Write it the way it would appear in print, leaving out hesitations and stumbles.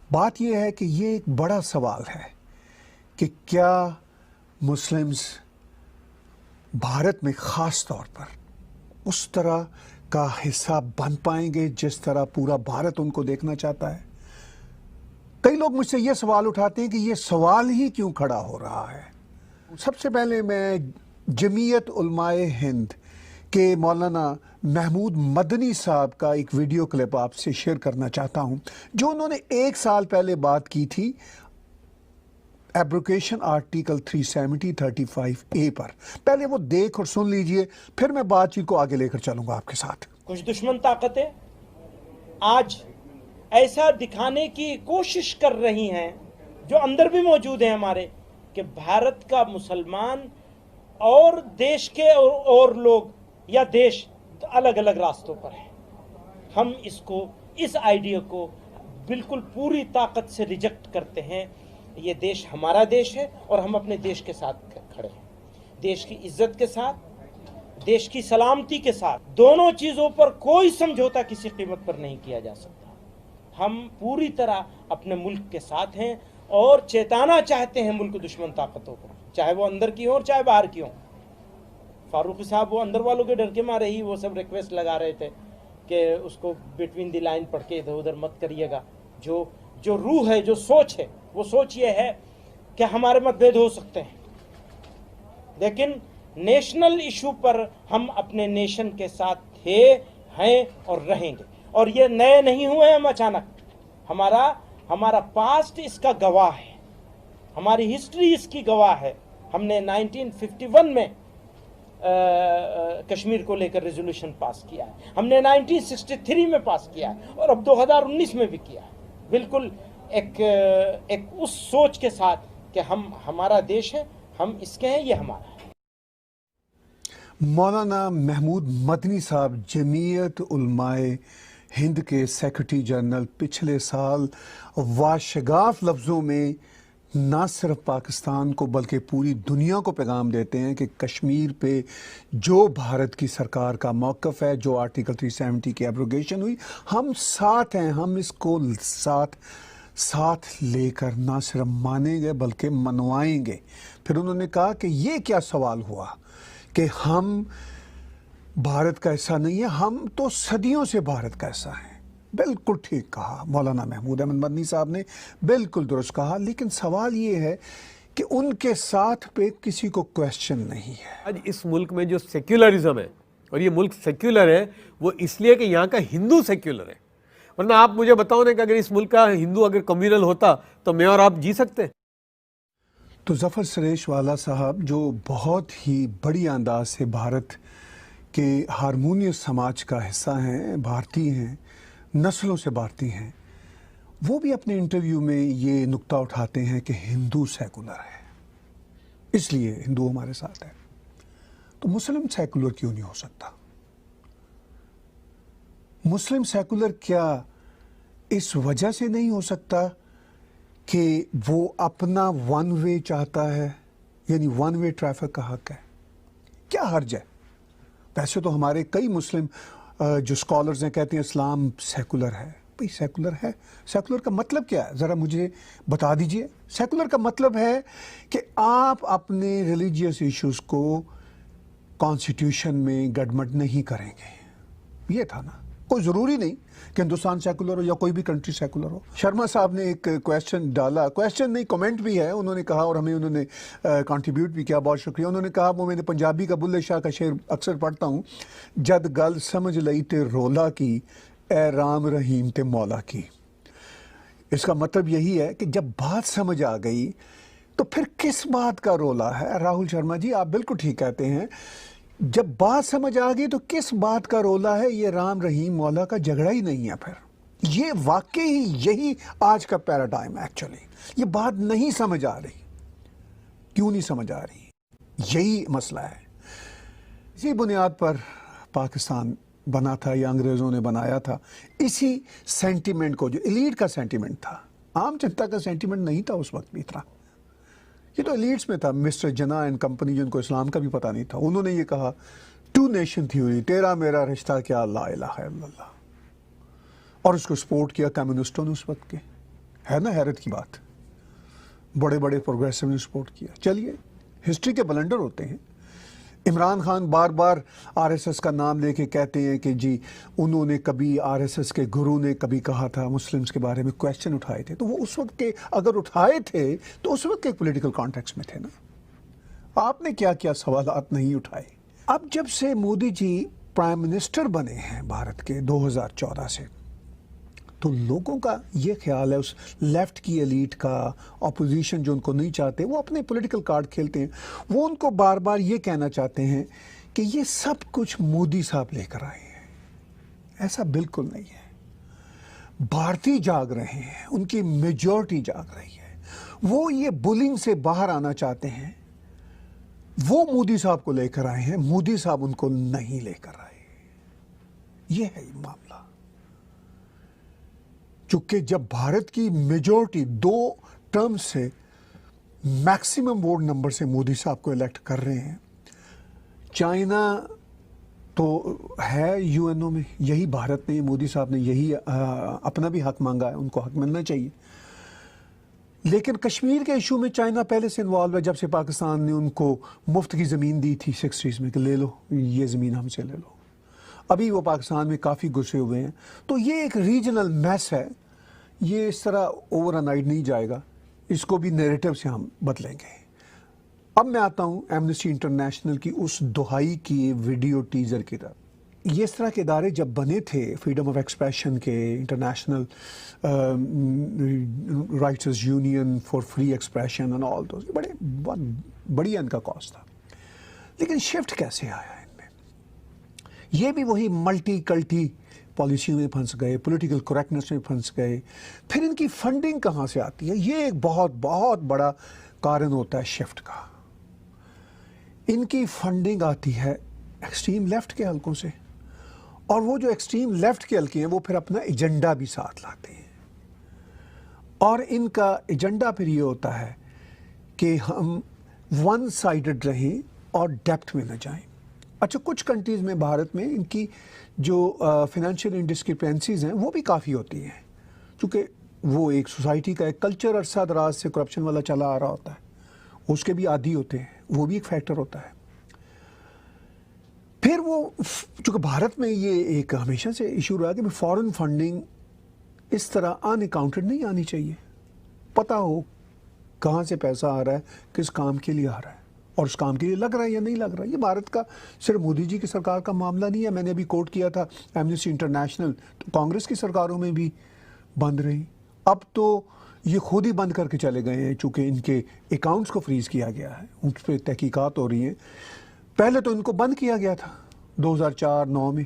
بات یہ ہے کہ یہ ایک بڑا سوال ہے کہ کیا مسلمز بھارت میں خاص طور پر اس طرح کا حصہ بن پائیں گے جس طرح پورا بھارت ان کو دیکھنا چاہتا ہے؟ کئی لوگ مجھ سے یہ سوال اٹھاتے ہیں کہ یہ سوال ہی کیوں کھڑا ہو رہا ہے۔ سب سے پہلے میں جمعیت علماء ہند کے مولانا محمود مدنی صاحب کا ایک ویڈیو کلپ آپ سے شیئر کرنا چاہتا ہوں، جو انہوں نے 1 سال پہلے بات کی تھی ایبروگیشن آرٹیکل 370-35A پر۔ پہلے وہ دیکھ اور سن لیجئے، پھر میں بات چیت کو آگے لے کر چلوں گا آپ کے ساتھ۔ کچھ دشمن طاقتیں آج ایسا دکھانے کی کوشش کر رہی ہیں، جو اندر بھی موجود ہیں ہمارے، کہ بھارت کا مسلمان اور دیش کے اور لوگ یا دیش الگ الگ راستوں پر ہیں۔ ہم اس آئیڈیا کو بالکل پوری طاقت سے ریجیکٹ کرتے ہیں۔ یہ دیش ہمارا دیش ہے اور ہم اپنے دیش کے ساتھ کھڑے ہیں، دیش کی عزت کے ساتھ، دیش کی سلامتی کے ساتھ۔ دونوں چیزوں پر کوئی سمجھوتا کسی قیمت پر نہیں کیا جا سکتا۔ ہم پوری طرح اپنے ملک کے ساتھ ہیں اور چیتانا چاہتے ہیں ملک دشمن طاقتوں کو، چاہے وہ اندر کی ہوں اور چاہے باہر کی ہوں۔ فاروقی صاحب وہ اندر والوں کے ڈر کے مارے ہی وہ سب ریکویسٹ لگا رہے تھے کہ اس کو بٹوین دی لائن پڑھ کے ادھر ادھر مت کریے گا۔ جو روح ہے، جو سوچ ہے، وہ سوچ یہ ہے کہ ہمارے متبھید ہو سکتے ہیں، لیکن نیشنل ایشو پر ہم اپنے نیشن کے ساتھ تھے، ہیں اور رہیں گے۔ اور یہ نئے نہیں ہوئے ہم اچانک، ہمارا پاسٹ اس کا گواہ ہے، ہماری ہسٹری اس کی گواہ ہے۔ ہم نے 1951 میں کشمیر کو لے کر ریزولوشن پاس کیا ہے، ہم نے 1963 میں پاس کیا ہے اور اب 2019 میں بھی کیا ہے، بالکل ایک اس سوچ کے ساتھ کہ ہمارا دیش ہے، ہم اس کے ہیں، یہ ہمارا ہے۔ مولانا محمود مدنی صاحب جمعیت علماء ہند کے سیکرٹری جنرل پچھلے سال واشگاف لفظوں میں نہ صرف پاکستان کو بلکہ پوری دنیا کو پیغام دیتے ہیں کہ کشمیر پہ جو بھارت کی سرکار کا موقف ہے، جو آرٹیکل 370 کی ایبروگیشن ہوئی، ہم ساتھ ہیں، ہم اس کو ساتھ لے کر نہ صرف مانیں گے بلکہ منوائیں گے۔ پھر انہوں نے کہا کہ یہ کیا سوال ہوا کہ ہم بھارت کا حصہ نہیں ہے، ہم تو صدیوں سے بھارت کا حصہ ہیں۔ بالکل ٹھیک کہا مولانا محمود احمد مدنی صاحب نے، بالکل درست کہا، لیکن سوال یہ ہے کہ ان کے ساتھ پہ کسی کو کویسچن نہیں ہے۔ آج اس ملک میں جو سیکولرزم ہے، اور یہ ملک سیکولر ہے، وہ اس لیے کہ یہاں کا ہندو سیکولر ہے، ورنہ آپ مجھے بتاؤ نا کہ اگر اس ملک کا ہندو اگر کمیونل ہوتا تو میں اور آپ جی سکتے ہیں؟ تو ظفر سریش والا صاحب جو بہت ہی بڑی انداز سے بھارت کے ہارمونیس سماج کا حصہ ہیں، بھارتی ہیں، نسلوں سے بھارتی ہیں، وہ بھی اپنے انٹرویو میں یہ نقطہ اٹھاتے ہیں کہ ہندو سیکولر ہے، اس لیے ہندو ہمارے ساتھ ہے۔ تو مسلم سیکولر کیوں نہیں ہو سکتا؟ مسلم سیکولر کیا اس وجہ سے نہیں ہو سکتا کہ وہ اپنا ون وے چاہتا ہے، یعنی ون وے ٹریفک کا حق ہے؟ کیا حرج ہے؟ ویسے تو ہمارے کئی مسلم جو اسکالرز ہیں کہتے ہیں اسلام سیکولر ہے۔ بھئی سیکولر ہے، سیکولر کا مطلب کیا ہے؟ ذرا مجھے بتا دیجئے۔ سیکولر کا مطلب ہے کہ آپ اپنے ریلیجیس ایشوز کو کانسٹیٹیوشن میں گڈمٹ نہیں کریں گے، یہ تھا نا۔ کوئی ضروری نہیں کہ ہندوستان سیکولر ہو یا کوئی بھی کنٹری سیکولر ہو۔ شرما صاحب نے ایک کویسچن ڈالا، کویسچن نہیں کمنٹ بھی ہے، انہوں نے کہا اور ہمیں انہوں نے کنٹریبیوٹ بھی کیا، بہت شکریہ۔ انہوں نے کہا، وہ میں نے پنجابی کا بلے شاہ کا شعر اکثر پڑھتا ہوں، جد گل سمجھ لئی تے رولا کی، اے رام رحیم تے مولا کی۔ اس کا مطلب یہی ہے کہ جب بات سمجھ آ گئی تو پھر کس بات کا رولا ہے؟ راہل شرما جی آپ بالکل ٹھیک کہتے ہیں، جب بات سمجھ آ گئی تو کس بات کا رولا ہے؟ یہ رام رحیم مولا کا جھگڑا ہی نہیں ہے۔ پھر یہ واقعی یہی آج کا پیراڈائم ہے۔ ایکچولی یہ بات نہیں سمجھ آ رہی۔ کیوں نہیں سمجھ آ رہی؟ یہی مسئلہ ہے۔ اسی بنیاد پر پاکستان بنا تھا یا انگریزوں نے بنایا تھا، اسی سینٹیمنٹ کو، جو ایلیٹ کا سینٹیمنٹ تھا، عام جنتا کا سینٹیمنٹ نہیں تھا اس وقت بھی اتنا، یہ تو ایلیٹس میں تھا۔ مسٹر جناح اینڈ کمپنی، جن کو اسلام کا بھی پتہ نہیں تھا، انہوں نے یہ کہا، ٹو نیشن تھیوری، تیرا میرا رشتہ کیا، لا الہ الا اللہ، اور اس کو سپورٹ کیا کمیونسٹوں نے اس وقت کے۔ ہے نا حیرت کی بات. بڑے بڑے پروگریسو نے سپورٹ کیا. چلیے ہسٹری کے بلنڈر ہوتے ہیں. عمران خان بار بار آر ایس ایس کا نام لے کے کہتے ہیں کہ جی انہوں نے کبھی آر ایس ایس کے گرو نے کبھی کہا تھا مسلمس کے بارے میں کویشچن اٹھائے تھے. تو وہ اس وقت کے اگر اٹھائے تھے تو اس وقت کے پولیٹیکل کانٹیکس میں تھے نا. آپ نے کیا کیا سوالات نہیں اٹھائے. اب جب سے مودی جی پرائم منسٹر بنے ہیں بھارت کے 2014 سے تو لوگوں کا یہ خیال ہے, اس لیفٹ کی ایلیٹ کا, اپوزیشن جو ان کو نہیں چاہتے, وہ اپنے پولیٹیکل کارڈ کھیلتے ہیں. وہ ان کو بار بار یہ کہنا چاہتے ہیں کہ یہ سب کچھ مودی صاحب لے کر آئے ہیں. ایسا بالکل نہیں ہے. بھارتی جاگ رہے ہیں, ان کی میجورٹی جاگ رہی ہے. وہ یہ بلنگ سے باہر آنا چاہتے ہیں. وہ مودی صاحب کو لے کر آئے ہیں, مودی صاحب ان کو نہیں لے کر آئے. یہ ہے معاملہ. چونکہ جب بھارت کی میجورٹی 2 ٹرم سے میکسیمم ووٹ نمبر سے مودی صاحب کو الیکٹ کر رہے ہیں. چائنا تو ہے یو این او میں, یہی بھارت نے, مودی صاحب نے یہی اپنا بھی حق مانگا ہے, ان کو حق ملنا چاہیے. لیکن کشمیر کے ایشو میں چائنا پہلے سے انوالو ہے, جب سے پاکستان نے ان کو مفت کی زمین دی تھی 60s میں کہ لے لو یہ زمین ہم سے لے لو. ابھی وہ پاکستان میں کافی گھسے ہوئے ہیں. تو یہ ایک ریجنل میس ہے, یہ اس طرح اوور نائٹ نہیں جائے گا. اس کو بھی نیریٹو سے ہم بدلیں گے. اب میں آتا ہوں ایمنسٹی انٹرنیشنل کی اس دہائی کی ویڈیو ٹیزر کی طرف. یہ اس طرح کے ادارے جب بنے تھے, فریڈم آف ایکسپریشن کے, international rights union for free expression and all those, بہت بڑی ان کا کاز تھا. لیکن شفٹ کیسے آیا ان میں؟ یہ بھی وہی ملٹی کلٹی پالیسیوں میں پھنس گئے, پولیٹیکل کریکٹنس میں پھنس گئے. پھر ان کی فنڈنگ کہاں سے آتی ہے؟ یہ ایک بہت بہت بڑا کارن ہوتا ہے شفٹ کا. ان کی فنڈنگ آتی ہے ایکسٹریم لیفٹ کے حلقوں سے, اور وہ جو ایکسٹریم لیفٹ کے حلقے ہیں وہ پھر اپنا ایجنڈا بھی ساتھ لاتے ہیں. اور ان کا ایجنڈا پھر یہ ہوتا ہے کہ ہم ون سائیڈڈ رہیں اور ڈیپتھ میں نہ جائیں. اچھا, کچھ کنٹریز میں, بھارت میں, ان کی جو فائنینشیل انڈسکرپینسیز ہیں وہ بھی کافی ہوتی ہیں, چونکہ وہ ایک سوسائٹی کا ایک کلچر عرصہ دراز سے کرپشن والا چلا آ رہا ہوتا ہے, اس کے بھی عادی ہوتے ہیں, وہ بھی ایک فیکٹر ہوتا ہے. پھر وہ چونکہ بھارت میں یہ ایک ہمیشہ سے ایشو رہا کہ فارن فنڈنگ اس طرح ان اکاؤنٹڈ نہیں آنی چاہیے. پتہ ہو کہاں سے پیسہ آ رہا ہے, کس کام کے لیے آ رہا ہے, اور اس کام کے لیے لگ رہا ہے یا نہیں لگ رہا. یہ بھارت کا صرف مودی جی کی سرکار کا معاملہ نہیں ہے. میں نے ابھی کوٹ کیا تھا ایمنسٹی انٹرنیشنل, تو کانگریس کی سرکاروں میں بھی بند رہی. اب تو یہ خود ہی بند کر کے چلے گئے ہیں, چونکہ ان کے اکاؤنٹس کو فریز کیا گیا ہے, ان پہ تحقیقات ہو رہی ہیں. پہلے تو ان کو بند کیا گیا تھا 2004-9 میں,